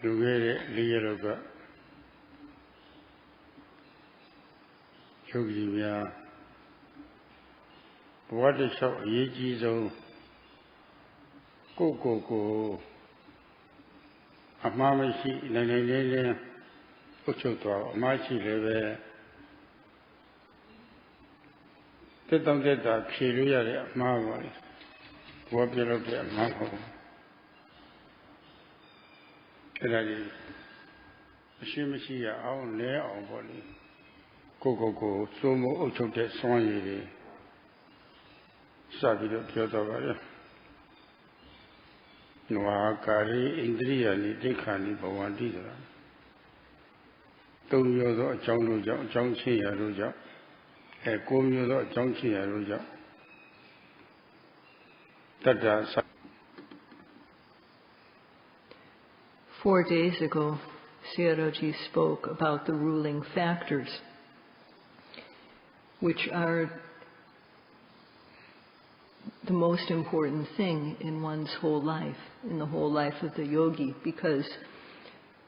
Lugere Liyeroga Yogivia what is so Yijizo Koko Amamashi Nene Uchoto Machi Leve Tetam Deta Kiruya Mama Wabiroga Mako Shimishia on there on body. Coco, Somo Ochote Swanny Sabido Piotavare Noa Kari, Indria, Nikani, Bawandira. Two years of Johnson Yaruja, a communal of Johnson Yaruja. That 4 days ago, Sayadaw spoke about the ruling factors, which are the most important thing in one's whole life, in the whole life of the yogi, because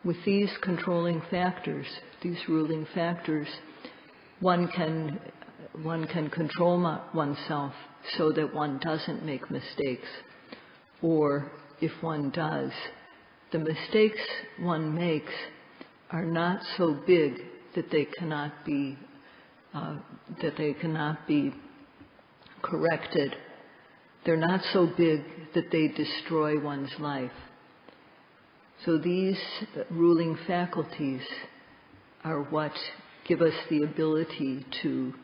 with these controlling factors, these ruling factors, one can control oneself so that one doesn't make mistakes, or if one does, the mistakes one makes are not so big that they cannot be corrected. They're not so big that they destroy one's life. So these ruling faculties are what give us the ability to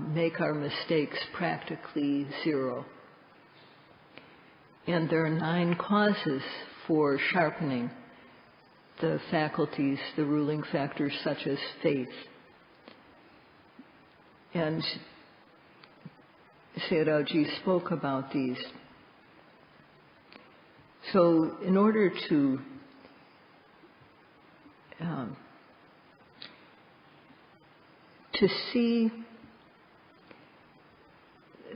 make our mistakes practically zero. And there are 9 causes for sharpening the faculties, the ruling factors such as faith. And Sayadaw spoke about these. So in order to see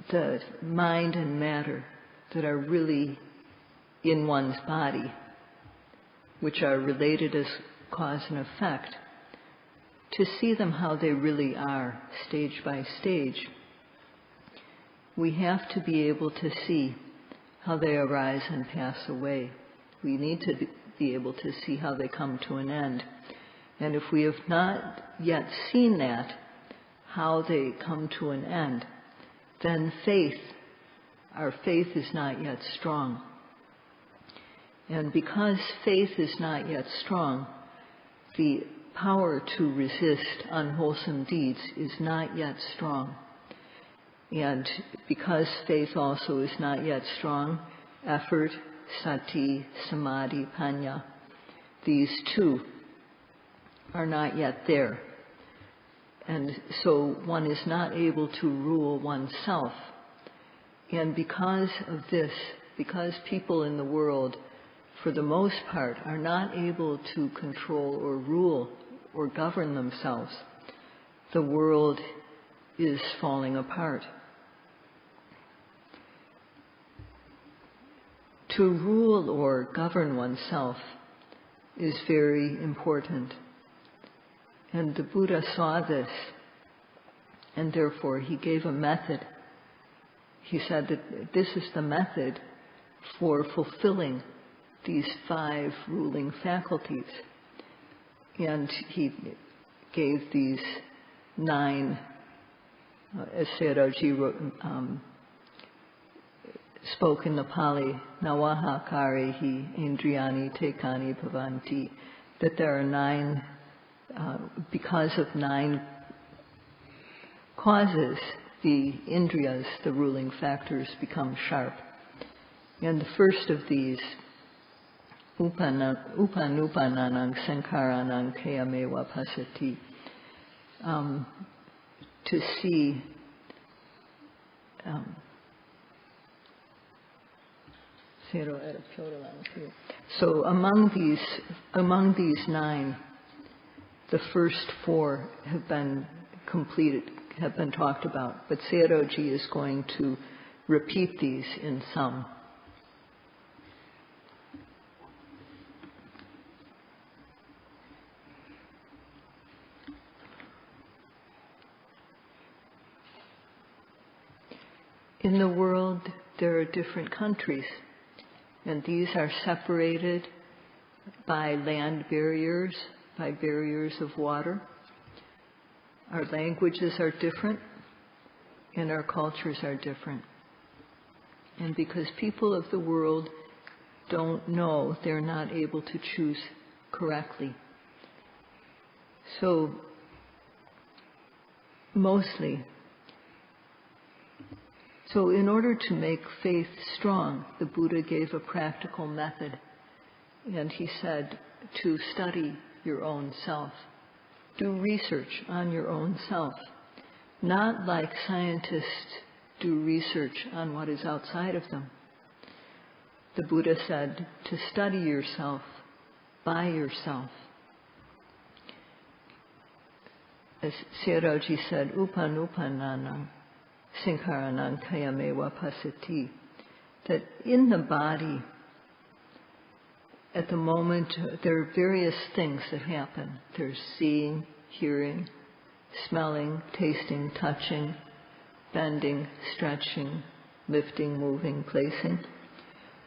the mind and matter that are really in one's body, which are related as cause and effect, to see them how they really are, stage by stage, we have to be able to see how they arise and pass away. We need to be able to see how they come to an end. And if we have not yet seen that, how they come to an end, then our faith is not yet strong. And because faith is not yet strong, the power to resist unwholesome deeds is not yet strong. And because faith also is not yet strong, effort, sati, samadhi, panya, these 2 are not yet there. And so one is not able to rule oneself. And because of this, because people in the world, for the most part, are not able to control or rule or govern themselves, the world is falling apart. To rule or govern oneself is very important. And the Buddha saw this, and therefore he gave a method. He said that this is the method for fulfilling these 5 ruling faculties. And he gave these 9, as Sayadaw spoke in the Pali, Nawaha Karehi Indriyani Tekani Bhavanti, that there are 9, because of 9 causes, the indriyas, the ruling factors, become sharp. And the first of these, upanupananang sankaranang kayamewa pasati, to see so among these 9, the first 4 have been completed, have been talked about, but Sayadaw is going to repeat these in some. In the world, there are different countries, and these are separated by land barriers, by barriers of water. Our languages are different, and our cultures are different. And because people of the world don't know, they're not able to choose correctly. So, So in order to make faith strong, the Buddha gave a practical method. And he said to study your own self. Do research on your own self. Not like scientists do research on what is outside of them. The Buddha said to study yourself by yourself. As Sayadaw said, upanupananam Sinkaranam kayamewa pasati, that in the body, at the moment, there are various things that happen. There's seeing, hearing, smelling, tasting, touching, bending, stretching, lifting, moving, placing.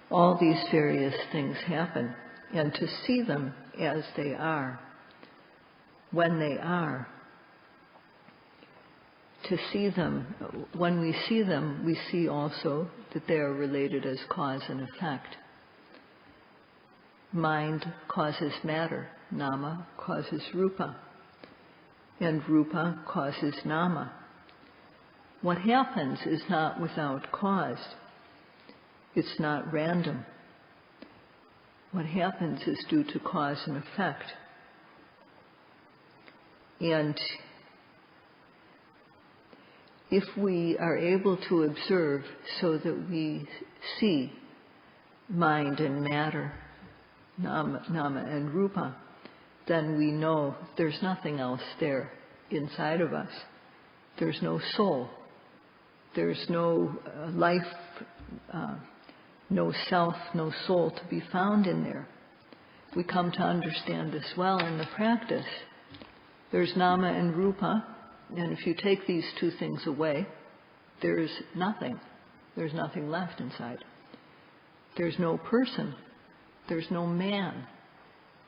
All these various things happen. And to see them as they are, when they are, to see them, when we see also that they are related as cause and effect. Mind causes matter, nama causes rupa, and rupa causes nama. What happens is not without cause. It's not random. What happens is due to cause and effect. And if we are able to observe so that we see mind and matter, nama and rupa, then we know there's nothing else there inside of us. There's no soul. There's no life, no self, no soul to be found in there. We come to understand this well in the practice. There's nama and rupa, and if you take these two things away, there's nothing. There's nothing left inside. There's no person. There's no man.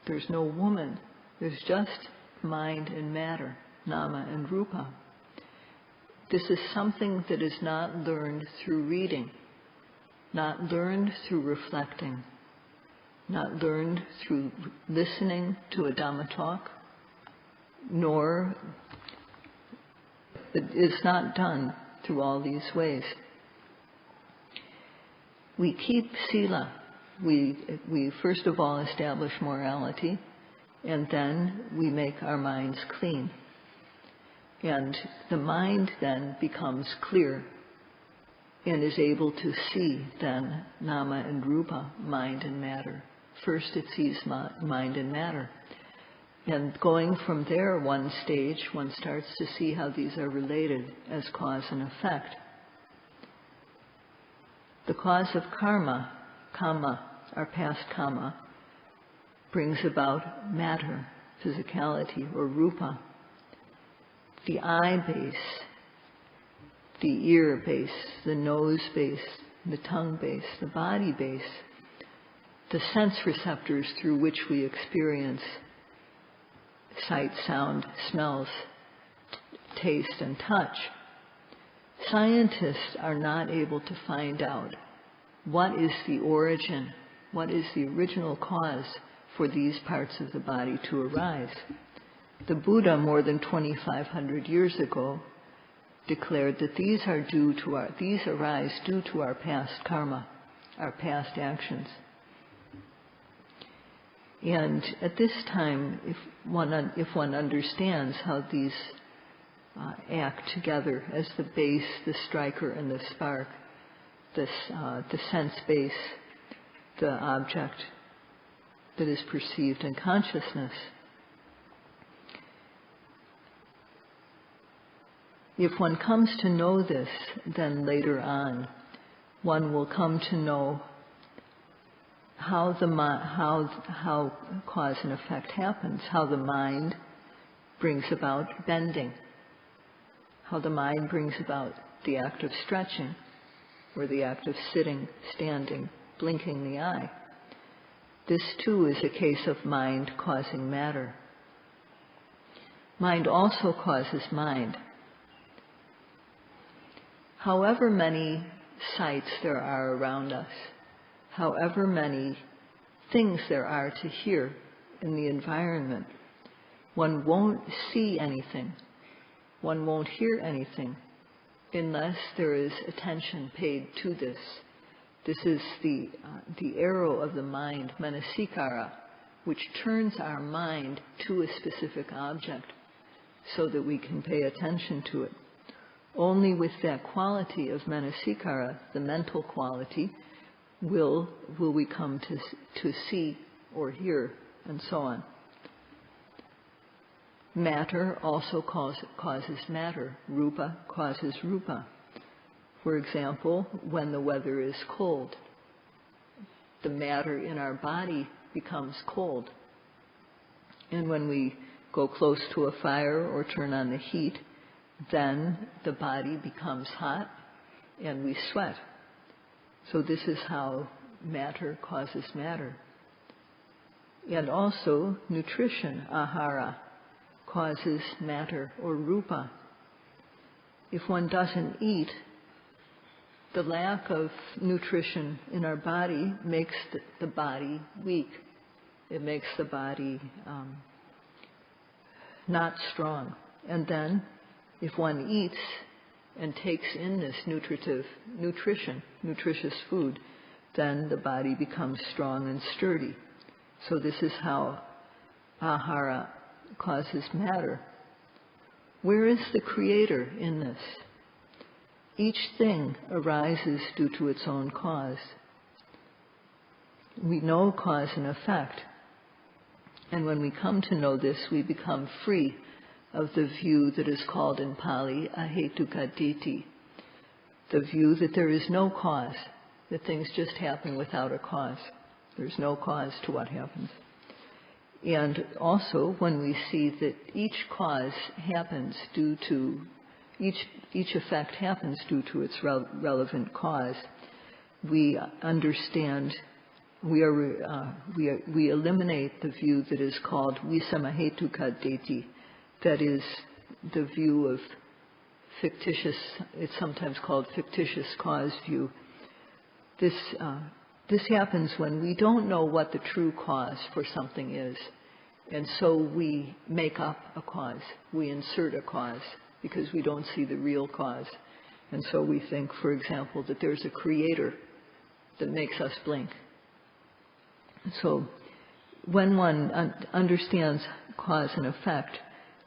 There's no woman. There's just mind and matter, nama and rupa. This is something that is not learned through reading, not learned through reflecting, not learned through listening to a Dhamma talk, nor it is not done through all these ways. We keep sila. We first of all establish morality, and then we make our minds clean. And the mind then becomes clear and is able to see then nama and rupa, mind and matter. First it sees mind and matter. And going from there one stage, one starts to see how these are related as cause and effect. The cause of karma, kama, our past karma, brings about matter, physicality, or rupa. The eye base, the ear base, the nose base, the tongue base, the body base, the sense receptors through which we experience sight, sound, smells, taste, and touch. Scientists are not able to find out what is the origin, what is the original cause for these parts of the body to arise. The Buddha, more than 2,500 years ago, declared that these arise due to our past karma, our past actions. And at this time, if one understands how these act together as the base, the striker, and the spark, the sense base, the object that is perceived in consciousness, if one comes to know this, then later on, one will come to know how cause and effect happens, how the mind brings about bending, how the mind brings about the act of stretching, or the act of sitting, standing, blinking the eye. This too is a case of mind causing matter. Mind also causes mind. However many sights there are around us, however many things there are to hear in the environment, one won't see anything, one won't hear anything, unless there is attention paid to this. This is the arrow of the mind, manasikara, which turns our mind to a specific object so that we can pay attention to it. Only with that quality of manasikara, the mental quality, will we come to see or hear, and so on. Matter also causes matter. Rupa causes rupa. For example, when the weather is cold, the matter in our body becomes cold. And when we go close to a fire or turn on the heat, then the body becomes hot and we sweat. So this is how matter causes matter. And also nutrition, ahara, causes matter or rupa. If one doesn't eat, the lack of nutrition in our body makes the body weak. It makes the body not strong. And then, if one eats and takes in this nutritious food, then the body becomes strong and sturdy. So this is how ahara causes matter. Where is the creator in this? Each thing arises due to its own cause. We know cause and effect. And when we come to know this, we become free of the view that is called in Pali ahetuka diti, the view that there is no cause, that things just happen without a cause. There's no cause to what happens. And also when we see that each cause happens due to, each effect happens due to its relevant cause, we understand, we eliminate the view that is called visamahetuka deti, that is the view of fictitious, it's sometimes called fictitious cause view. This happens when we don't know what the true cause for something is, and so we make up a cause. We insert a cause because we don't see the real cause. And so we think, for example, that there's a creator that makes us blink. So when one understands cause and effect,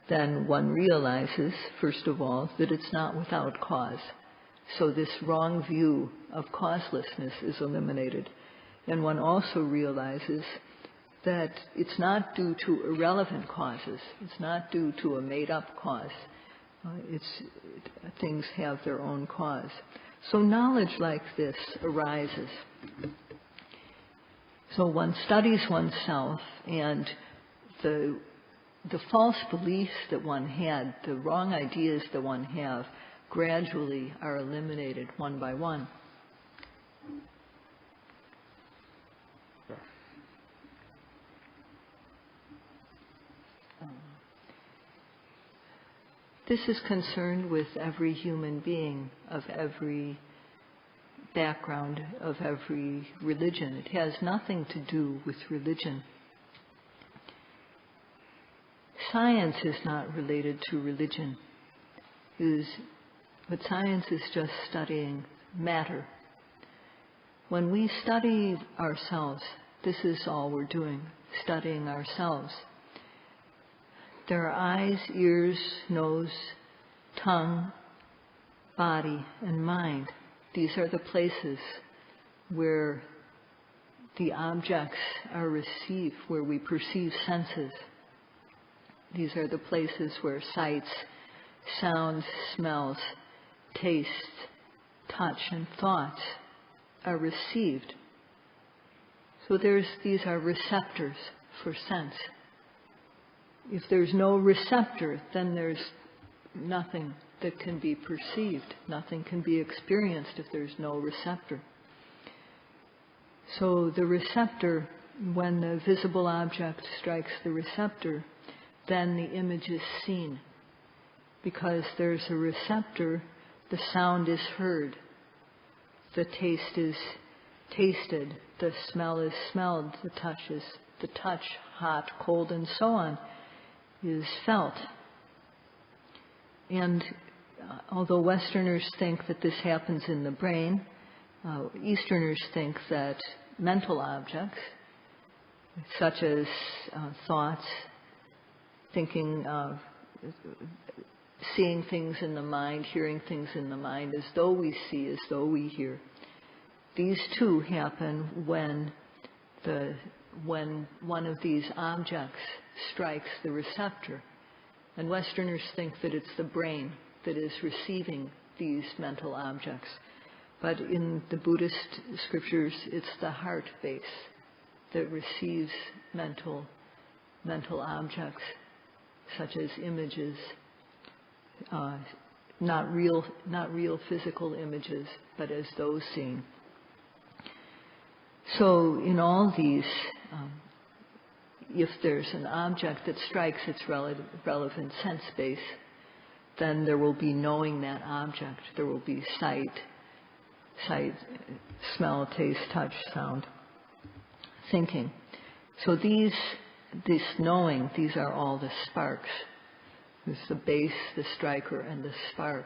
then one realizes, first of all, that it's not without cause. So this wrong view of causelessness is eliminated. And one also realizes that it's not due to irrelevant causes. It's not due to a made-up cause. Things have their own cause. So knowledge like this arises. So one studies oneself, and the false beliefs that one had, the wrong ideas that one have, gradually are eliminated one by one. This is concerned with every human being, of every background, of every religion. It has nothing to do with religion. Science is not related to religion, but science is just studying matter. When we study ourselves, this is all we're doing, studying ourselves. There are eyes, ears, nose, tongue, body, and mind. These are the places where the objects are received, where we perceive senses. These are the places where sights, sounds, smells, tastes, touch, and thoughts are received. So these are receptors for sense. If there's no receptor, then there's nothing that can be perceived. Nothing can be experienced if there's no receptor. So the receptor, when the visible object strikes the receptor, then the image is seen. Because there's a receptor, the sound is heard, the taste is tasted, the smell is smelled, the touch, hot, cold, and so on, is felt. And although Westerners think that this happens in the brain, Easterners think that mental objects, such as thoughts, thinking of, seeing things in the mind, hearing things in the mind, as though we see, as though we hear. These two happen when one of these objects strikes the receptor. And Westerners think that it's the brain that is receiving these mental objects. But in the Buddhist scriptures, it's the heart base that receives mental objects, such as images, not real physical images, but as those seen. So in all these, if there's an object that strikes its relevant sense base, then there will be knowing that object. There will be sight, smell, taste, touch, sound, thinking. So this knowing, these are all the sparks. There's the base, the striker, and the spark.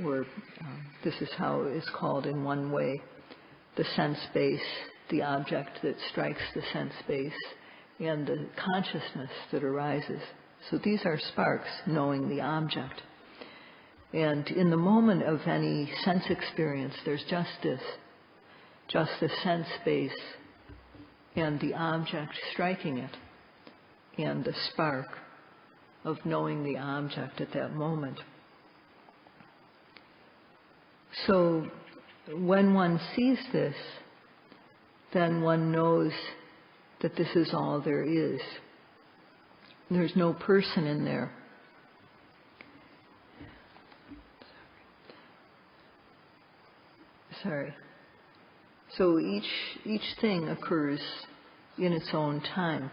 Or this is how it's called in one way. The sense base, the object that strikes the sense base, and the consciousness that arises. So these are sparks, knowing the object. And in the moment of any sense experience, there's just this, just the sense base and the object striking it, and the spark of knowing the object at that moment. So when one sees this, then one knows that this is all there is. There's no person in there. So each thing occurs in its own time.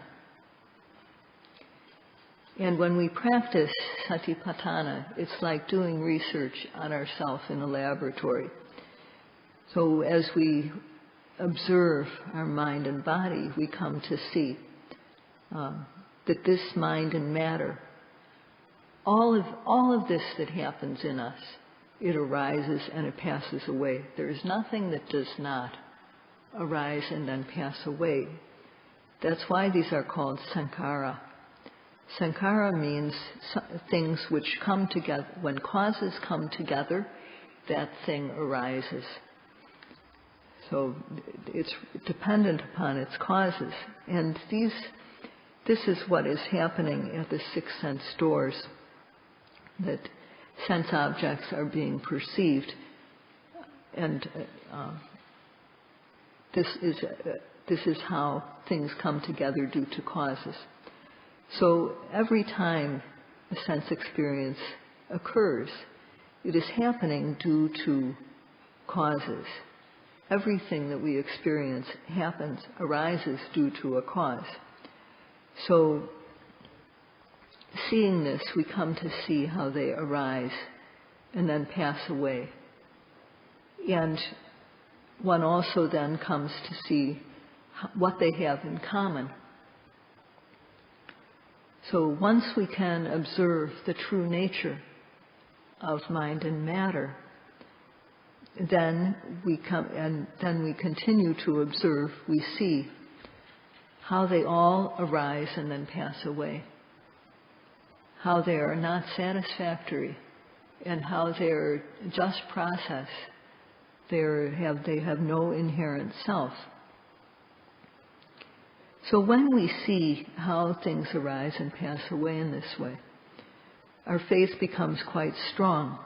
And when we practice satipatthana, it's like doing research on ourselves in a laboratory. So as we observe our mind and body, we come to see that this mind and matter, all of this that happens in us, it arises and it passes away. There is nothing that does not arise and then pass away. That's why these are called sankhara. Sankhara means things which come together. When causes come together, that thing arises. So it's dependent upon its causes. And this is what is happening at the six sense doors, that sense objects are being perceived. And this is how things come together due to causes. So every time a sense experience occurs, it is happening due to causes. Everything that we experience arises due to a cause. So seeing this, we come to see how they arise and then pass away. And one also then comes to see what they have in common. So once we can observe the true nature of mind and matter, then we continue to observe, we see how they all arise and then pass away, how they are not satisfactory, and how they are just process. They have no inherent self. So when we see how things arise and pass away in this way, our faith becomes quite strong.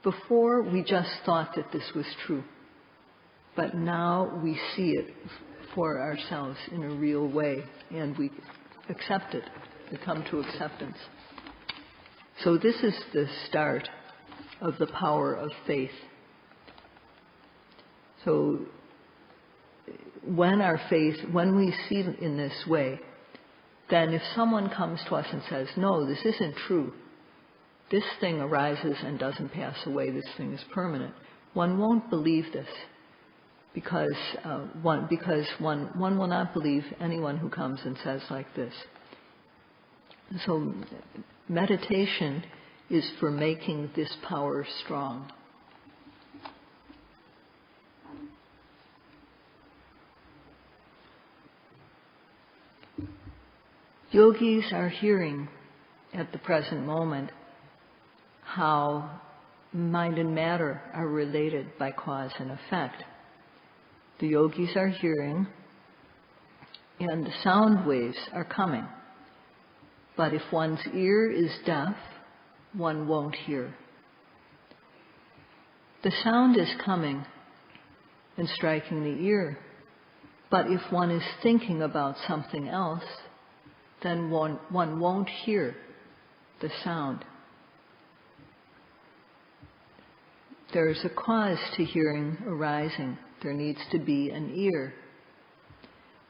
Before, we just thought that this was true, but now we see it for ourselves in a real way, and we accept it. We come to acceptance. So this is the start of the power of faith. So when we see in this way, then if someone comes to us and says, no, this isn't true, this thing arises and doesn't pass away, this thing is permanent, one won't believe this because one will not believe anyone who comes and says like this. So meditation is for making this power strong. Yogis are hearing at the present moment how mind and matter are related by cause and effect. The yogis are hearing, and the sound waves are coming. But if one's ear is deaf, one won't hear. The sound is coming and striking the ear, but if one is thinking about something else, then one won't hear the sound. There is a cause to hearing arising. There needs to be an ear,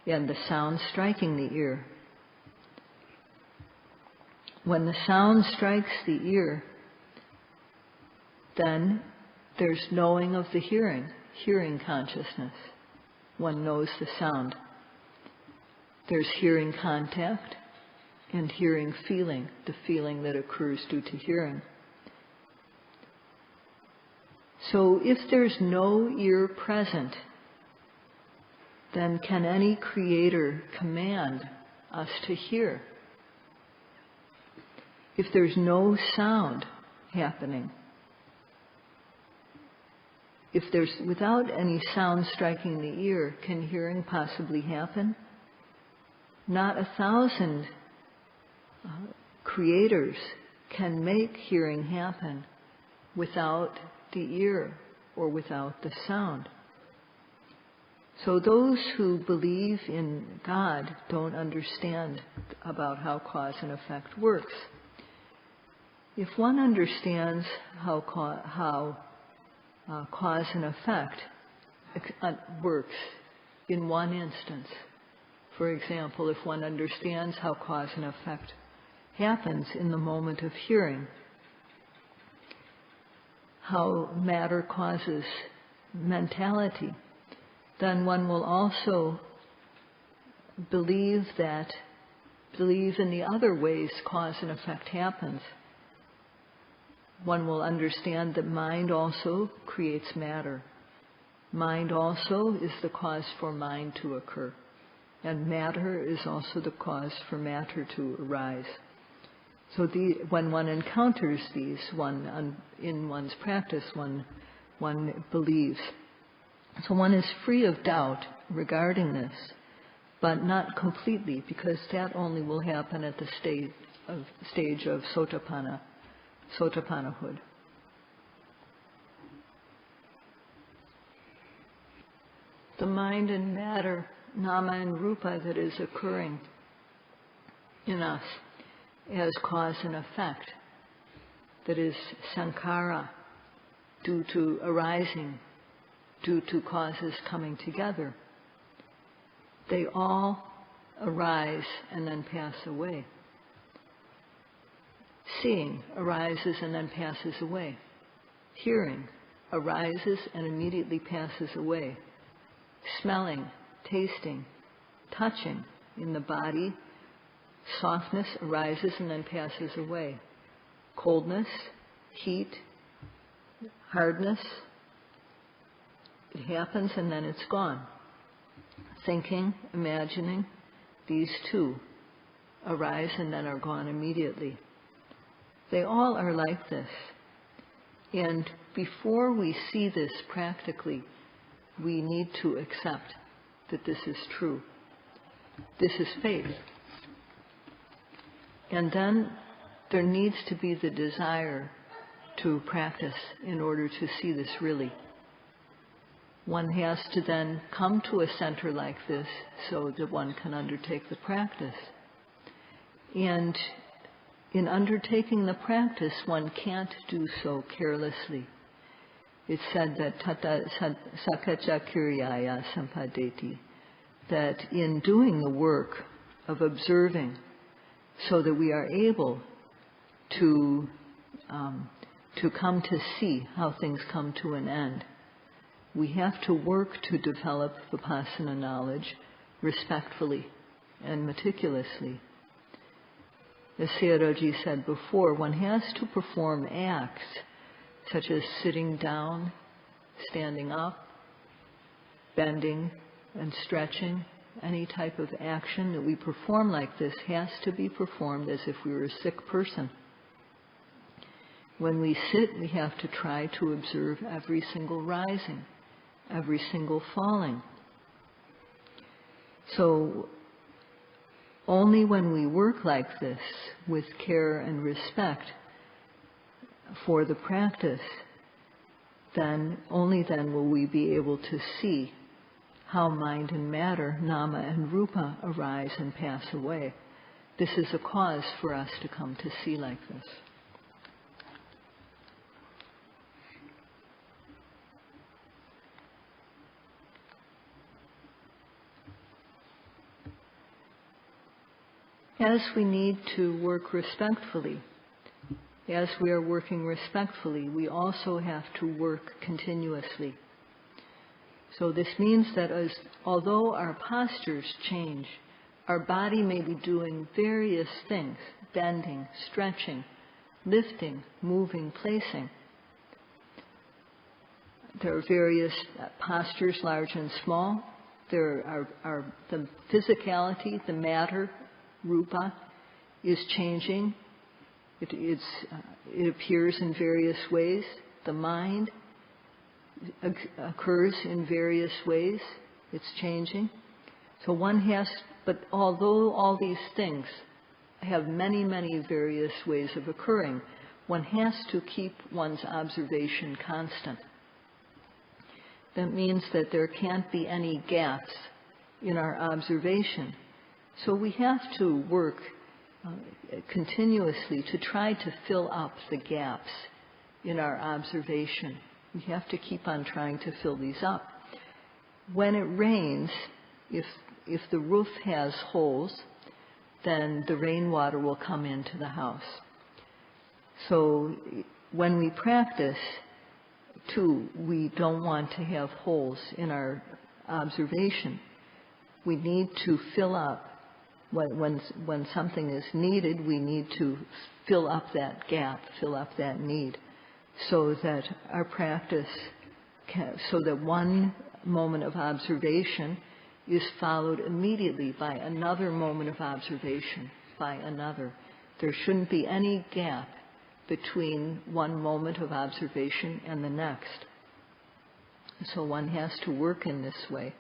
and the sound striking the ear. When the sound strikes the ear, then there's knowing of the hearing consciousness. One knows the sound. There's hearing contact and hearing feeling, the feeling that occurs due to hearing. So if there's no ear present, then can any creator command us to hear? If there's no sound happening, without any sound striking the ear, can hearing possibly happen? Not 1,000 creators can make hearing happen without the ear or without the sound. So those who believe in God don't understand about how cause and effect works. If one understands how cause and effect works in one instance, for example, if one understands how cause and effect happens in the moment of hearing, how matter causes mentality, then one will also believe in the other ways cause and effect happens. One will understand that mind also creates matter. Mind also is the cause for mind to occur. And matter is also the cause for matter to arise. So when one encounters these, in one's practice, one believes. So one is free of doubt regarding this, but not completely, because that only will happen at the stage of Sotapannahood. The mind and matter, nama and rupa, that is occurring in us as cause and effect, that is sankhara, due to arising, due to causes coming together, they all arise and then pass away. Seeing arises and then passes away. Hearing arises and immediately passes away. Smelling, tasting, touching in the body, softness arises and then passes away. Coldness, heat, hardness, it happens and then it's gone. Thinking, imagining, these two arise and then are gone immediately. They all are like this. And before we see this practically, we need to accept that this is true. This is faith. And then there needs to be the desire to practice in order to see this really. One has to then come to a center like this so that one can undertake the practice. And in undertaking the practice, one can't do so carelessly. It's said that tata sakacha kiryaya sampadeti, that in doing the work of observing so that we are able to come to see how things come to an end, we have to work to develop vipassana knowledge respectfully and meticulously. As Sayadaw said before, one has to perform acts such as sitting down, standing up, bending and stretching. Any type of action that we perform like this has to be performed as if we were a sick person. When we sit, we have to try to observe every single rising, every single falling. So only when we work like this with care and respect for the practice, then only then will we be able to see how mind and matter, nama and rupa, arise and pass away. This is a cause for us to come to see like this. As we need to work respectfully, as we are working respectfully, we also have to work continuously. So this means that although our postures change, our body may be doing various things, bending, stretching, lifting, moving, placing. There are various postures, large and small. There are the physicality, the matter, rupa, is changing. It appears in various ways. The mind occurs in various ways. It's changing. So but although all these things have many, many various ways of occurring, one has to keep one's observation constant. That means that there can't be any gaps in our observation. So we have to work continuously to try to fill up the gaps in our observation. We have to keep on trying to fill these up. When it rains, if the roof has holes, then the rainwater will come into the house. So when we practice, too, we don't want to have holes in our observation. We need to fill up. When something is needed, we need to fill up that gap, fill up that need, so that our practice so that one moment of observation is followed immediately by another moment of observation, by another. There shouldn't be any gap between one moment of observation and the next. So one has to work in this way.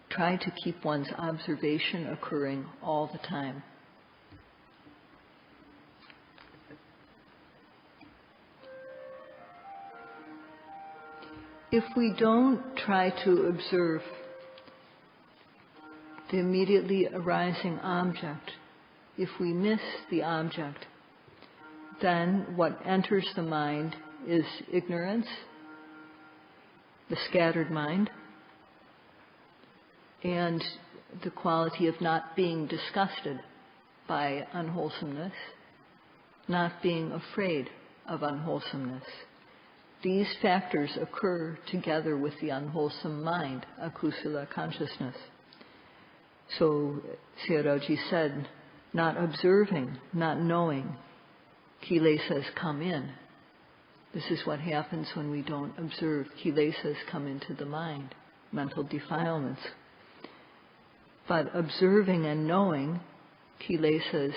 Try to keep one's observation occurring all the time. If we don't try to observe the immediately arising object, if we miss the object, then what enters the mind is ignorance, the scattered mind, and the quality of not being disgusted by unwholesomeness, not being afraid of unwholesomeness. These factors occur together with the unwholesome mind, akusala consciousness. So Sayadaw said, not observing, not knowing, kilesas come in. This is what happens when we don't observe. Kilesas come into the mind, mental defilements. But observing and knowing, kilesas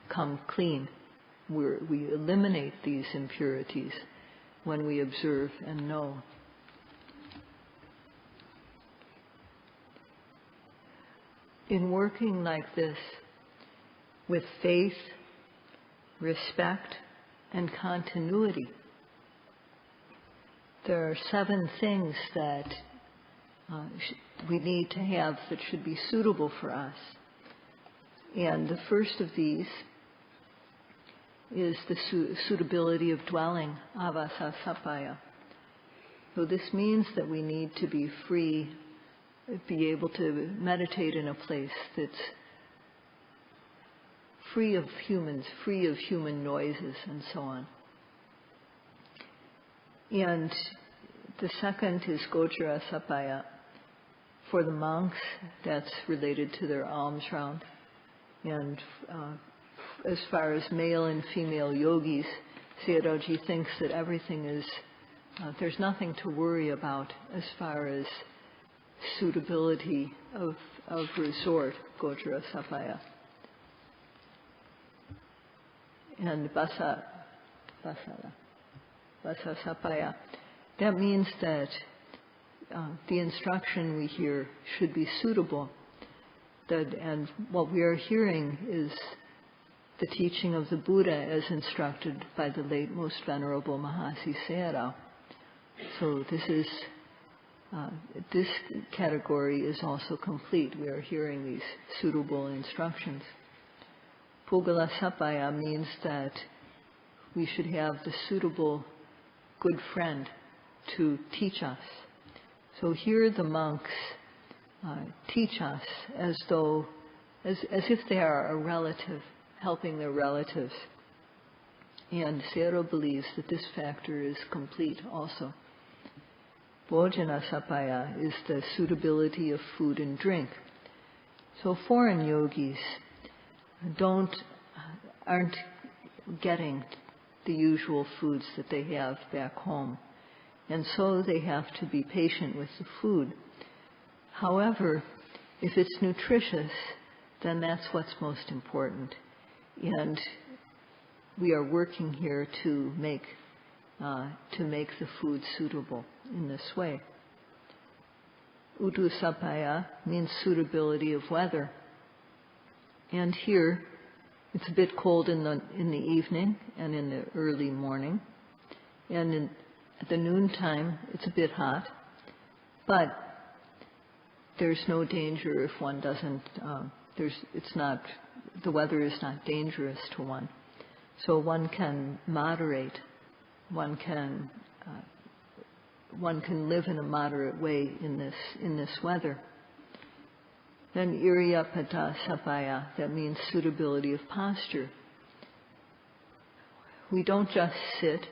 come clean. We eliminate these impurities when we observe and know. In working like this, with faith, respect, and continuity, there are 7 things that we need to have that should be suitable for us. And the first of these is the suitability of dwelling, avasa sapaya. So this means that we need to be free, be able to meditate in a place that's free of humans, free of human noises and so on. And the second is Gochara Sapaya. For the monks, that's related to their alms round. And as far as male and female yogis, Sayadaw thinks that everything is, there's nothing to worry about as far as suitability of resort, Gochara Sapaya. And Vasa Sapaya. That means that the instruction we hear should be suitable. And what we are hearing is the teaching of the Buddha as instructed by the late Most Venerable Mahasi Sayadaw. So this category is also complete. We are hearing these suitable instructions. Pugala Sapaya means that we should have the suitable good friend to teach us. So here the monks teach us as if they are a relative, helping their relatives. And Sayadaw believes that this factor is complete also. Bhojana Sapaya is the suitability of food and drink. So foreign yogis aren't getting the usual foods that they have back home. And so they have to be patient with the food. However, if it's nutritious, then that's what's most important. And we are working here to make the food suitable in this way. Udu Sapaya means suitability of weather. And here, it's a bit cold in the evening and in the early morning. And at the noontime, it's a bit hot. But there's no danger if one doesn't, the weather is not dangerous to one. So one can moderate, one can live in a moderate way in this weather. Then Iriyapada Sapaya, that means suitability of posture. We don't just sit,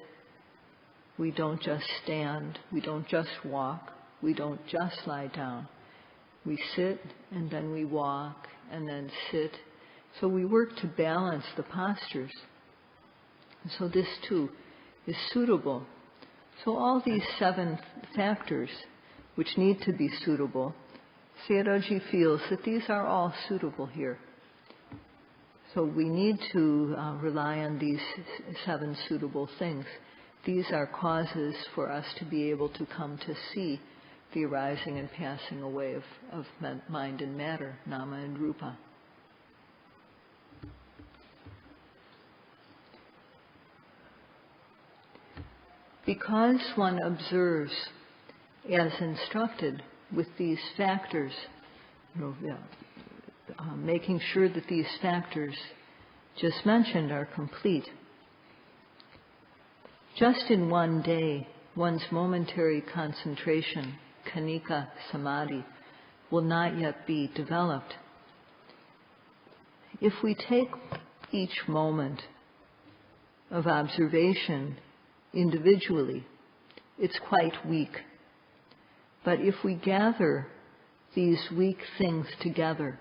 we don't just stand, we don't just walk, we don't just lie down. We sit and then we walk and then sit. So we work to balance the postures. And so this too is suitable. So all these 7 factors which need to be suitable, Sayadaw feels that these are all suitable here. So we need to rely on these 7 suitable things. These are causes for us to be able to come to see the arising and passing away of mind and matter, nama and rupa. Because one observes as instructed with these factors, making sure that these factors just mentioned are complete. Just in one day, one's momentary concentration, kanika samadhi, will not yet be developed. If we take each moment of observation individually, it's quite weak. But if we gather these weak things together,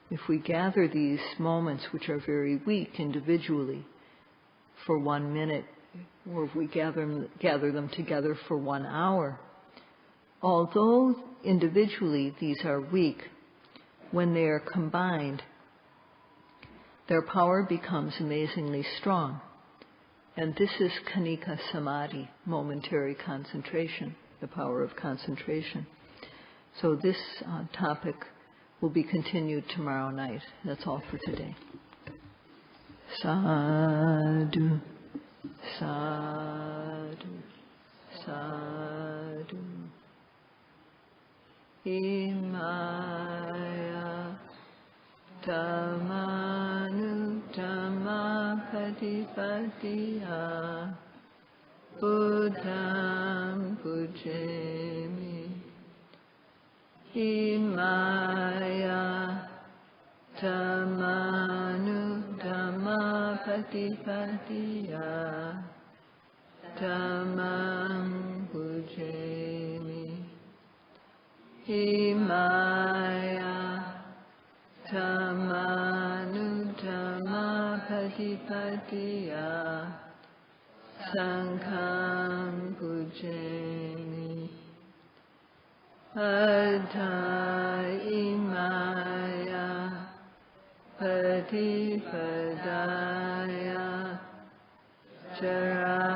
if we gather these moments which are very weak individually for 1 minute, or if we gather them together for 1 hour, although individually these are weak, when they are combined, their power becomes amazingly strong. And this is kanika samadhi, momentary concentration, the power of concentration. So this topic will be continued tomorrow night. That's all for today. Sadhu, sadhu, sadhu. Himaya tamanu tamakati Patipatiya Buddham Pujami Imaya Tamanu Dhamma Patipatiya Dhammam Pujami Imaya Tamanu Dhamma Patipatiya Sangham Pujami Adha Imaya Patipadaya Chara